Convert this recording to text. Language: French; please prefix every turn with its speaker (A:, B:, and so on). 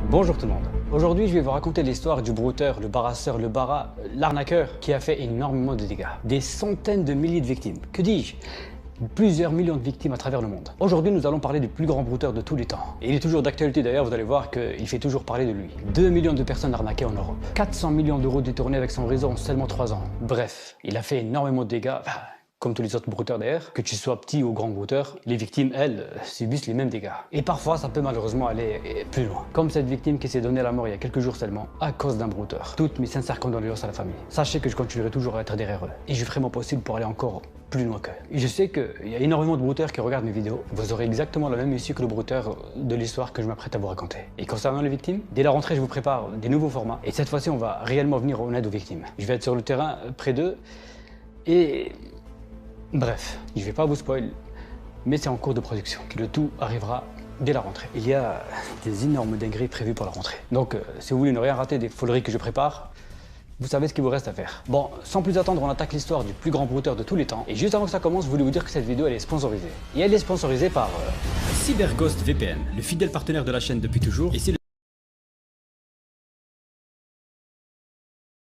A: Bonjour tout le monde. Aujourd'hui, je vais vous raconter l'histoire du brouteur, le barasseur, le bara, l'arnaqueur qui a fait énormément de dégâts. Des centaines de milliers de victimes. Que dis-je? Plusieurs millions de victimes à travers le monde. Aujourd'hui, nous allons parler du plus grand brouteur de tous les temps. Et il est toujours d'actualité d'ailleurs, vous allez voir qu'il fait toujours parler de lui. 2 millions de personnes arnaquées en Europe. 400 millions d'euros détournés avec son réseau en seulement 3 ans. Bref, il a fait énormément de dégâts. Comme tous les autres brouteurs d'ailleurs, que tu sois petit ou grand brouteur, les victimes, elles, subissent les mêmes dégâts. Et parfois, ça peut malheureusement aller plus loin. Comme cette victime qui s'est donnée la mort il y a quelques jours seulement, à cause d'un brouteur. Toutes mes sincères condoléances à la famille. Sachez que je continuerai toujours à être derrière eux. Et je ferai mon possible pour aller encore plus loin qu'eux. Et je sais qu'il y a énormément de brouteurs qui regardent mes vidéos. Vous aurez exactement la même issue que le brouteur de l'histoire que je m'apprête à vous raconter. Et concernant les victimes, dès la rentrée, je vous prépare des nouveaux formats. Et cette fois-ci, on va réellement venir en aide aux victimes. Je vais être sur le terrain près d'eux et... Bref, je vais pas vous spoil, mais c'est en cours de production. Le tout arrivera dès la rentrée. Il y a des énormes dingueries prévues pour la rentrée. Donc, si vous voulez ne rien rater des foleries que je prépare, vous savez ce qu'il vous reste à faire. Bon, sans plus attendre, on attaque l'histoire du plus grand brouteur de tous les temps. Et juste avant que ça commence, je voulais vous dire que cette vidéo, elle est sponsorisée. Et elle est sponsorisée par...
B: CyberGhost VPN, le fidèle partenaire de la chaîne depuis toujours, et c'est